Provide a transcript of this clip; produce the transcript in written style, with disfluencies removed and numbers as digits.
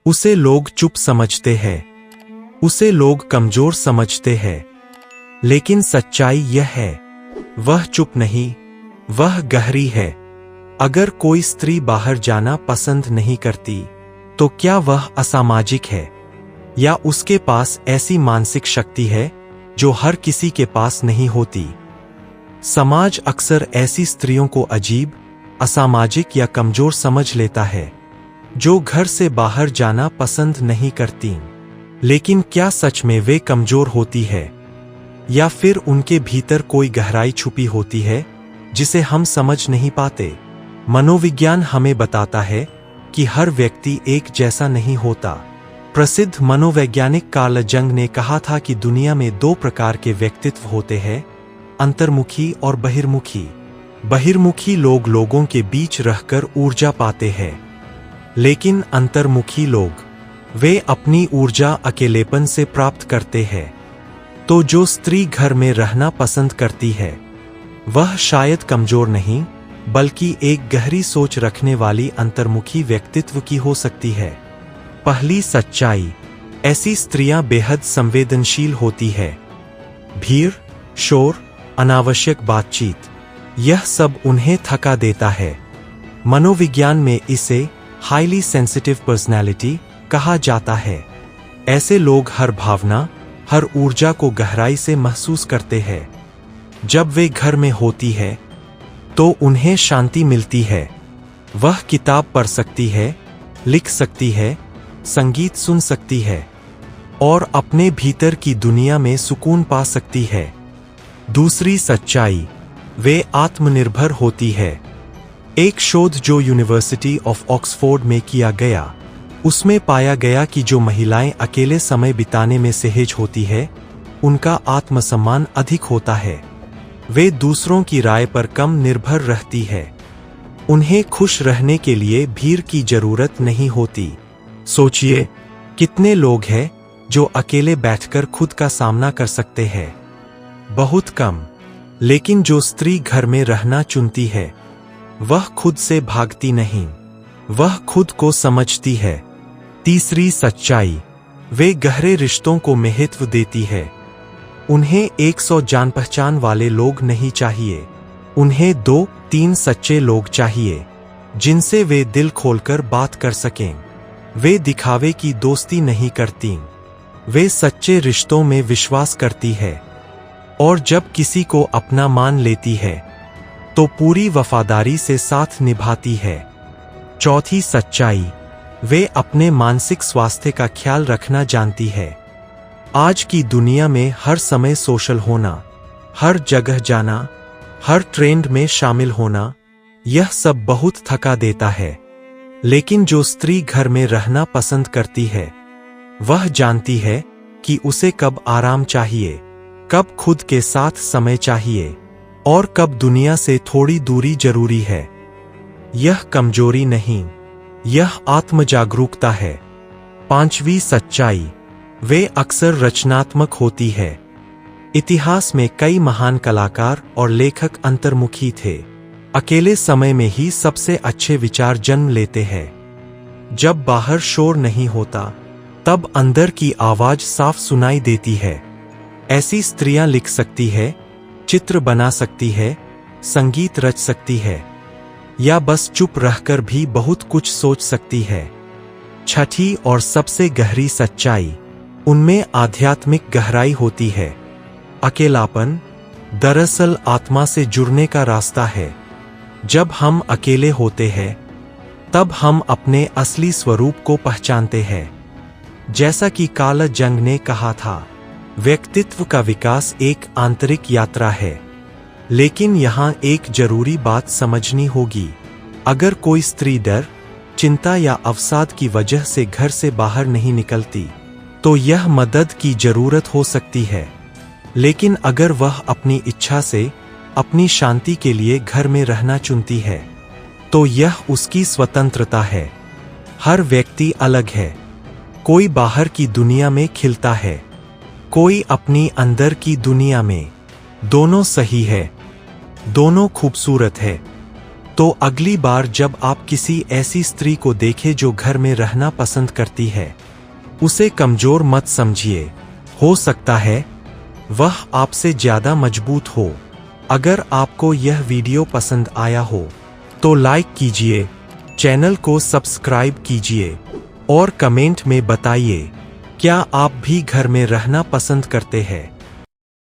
उसे लोग चुप समझते हैं, उसे लोग कमजोर समझते हैं। लेकिन सच्चाई यह है, वह चुप नहीं, वह गहरी है। अगर कोई स्त्री बाहर जाना पसंद नहीं करती, तो क्या वह असामाजिक है, या उसके पास ऐसी मानसिक शक्ति है जो हर किसी के पास नहीं होती? समाज अक्सर ऐसी स्त्रियों को अजीब, असामाजिक या कमजोर समझ लेता है, जो घर से बाहर जाना पसंद नहीं करती। लेकिन क्या सच में वे कमजोर होती है, या फिर उनके भीतर कोई गहराई छुपी होती है जिसे हम समझ नहीं पाते? मनोविज्ञान हमें बताता है कि हर व्यक्ति एक जैसा नहीं होता। प्रसिद्ध मनोवैज्ञानिक कार्ल जंग ने कहा था कि दुनिया में दो प्रकार के व्यक्तित्व होते हैं, अंतर्मुखी और बहिर्मुखी। बहिर्मुखी लोग लोगों के बीच रहकर ऊर्जा पाते हैं, लेकिन अंतर्मुखी लोग, वे अपनी ऊर्जा अकेलेपन से प्राप्त करते हैं। तो जो स्त्री घर में रहना पसंद करती है, वह शायद कमजोर नहीं, बल्कि एक गहरी सोच रखने वाली अंतर्मुखी व्यक्तित्व की हो सकती है। पहली सच्चाई, ऐसी स्त्रियां बेहद संवेदनशील होती है। भीड़, शोर, अनावश्यक बातचीत, यह सब उन्हें थका देता है। मनोविज्ञान में इसे हाईली सेंसिटिव पर्सनैलिटी कहा जाता है। ऐसे लोग हर भावना, हर ऊर्जा को गहराई से महसूस करते हैं। जब वे घर में होती है, तो उन्हें शांति मिलती है। वह किताब पढ़ सकती है, लिख सकती है, संगीत सुन सकती है, और अपने भीतर की दुनिया में सुकून पा सकती है। दूसरी सच्चाई, वे आत्मनिर्भर होती है। एक शोध जो यूनिवर्सिटी ऑफ ऑक्सफोर्ड में किया गया, उसमें पाया गया कि जो महिलाएं अकेले समय बिताने में सहज होती है, उनका आत्मसम्मान अधिक होता है। वे दूसरों की राय पर कम निर्भर रहती है। उन्हें खुश रहने के लिए भीड़ की जरूरत नहीं होती। सोचिए, कितने लोग हैं जो अकेले बैठकर खुद का सामना कर सकते हैं? बहुत कम। लेकिन जो स्त्री घर में रहना चुनती है, वह खुद से भागती नहीं, वह खुद को समझती है। तीसरी सच्चाई, वे गहरे रिश्तों को महत्व देती है। उन्हें 100 जान पहचान वाले लोग नहीं चाहिए, उन्हें 2-3 सच्चे लोग चाहिए, जिनसे वे दिल खोलकर बात कर सकें। वे दिखावे की दोस्ती नहीं करती, वे सच्चे रिश्तों में विश्वास करती है, और जब किसी को अपना मान लेती है, तो पूरी वफादारी से साथ निभाती है। चौथी सच्चाई, वे अपने मानसिक स्वास्थ्य का ख्याल रखना जानती है। आज की दुनिया में हर समय सोशल होना, हर जगह जाना, हर ट्रेंड में शामिल होना, यह सब बहुत थका देता है। लेकिन जो स्त्री घर में रहना पसंद करती है, वह जानती है कि उसे कब आराम चाहिए, कब खुद के साथ समय चाहिए, और कब दुनिया से थोड़ी दूरी जरूरी है। यह कमजोरी नहीं, यह आत्मजागरूकता है। पांचवी सच्चाई, वे अक्सर रचनात्मक होती है। इतिहास में कई महान कलाकार और लेखक अंतर्मुखी थे। अकेले समय में ही सबसे अच्छे विचार जन्म लेते हैं। जब बाहर शोर नहीं होता, तब अंदर की आवाज साफ सुनाई देती है। ऐसी स्त्रियां लिख सकती है, चित्र बना सकती है, संगीत रच सकती है, या बस चुप रहकर भी बहुत कुछ सोच सकती है। छठी और सबसे गहरी सच्चाई, उनमें आध्यात्मिक गहराई होती है। अकेलापन दरअसल आत्मा से जुड़ने का रास्ता है। जब हम अकेले होते हैं, तब हम अपने असली स्वरूप को पहचानते हैं। जैसा कि कार्ल जंग ने कहा था, व्यक्तित्व का विकास एक आंतरिक यात्रा है। लेकिन यहाँ एक जरूरी बात समझनी होगी। अगर कोई स्त्री डर, चिंता या अवसाद की वजह से घर से बाहर नहीं निकलती, तो यह मदद की जरूरत हो सकती है। लेकिन अगर वह अपनी इच्छा से, अपनी शांति के लिए घर में रहना चुनती है, तो यह उसकी स्वतंत्रता है। हर व्यक्ति अलग है। कोई बाहर की दुनिया में खिलता है, कोई अपनी अंदर की दुनिया में। दोनों सही है, दोनों खूबसूरत है। तो अगली बार जब आप किसी ऐसी स्त्री को देखें जो घर में रहना पसंद करती है, उसे कमजोर मत समझिए। हो सकता है वह आपसे ज्यादा मजबूत हो। अगर आपको यह वीडियो पसंद आया हो तो लाइक कीजिए, चैनल को सब्सक्राइब कीजिए और कमेंट में बताइए क्या आप भी घर में रहना पसंद करते हैं।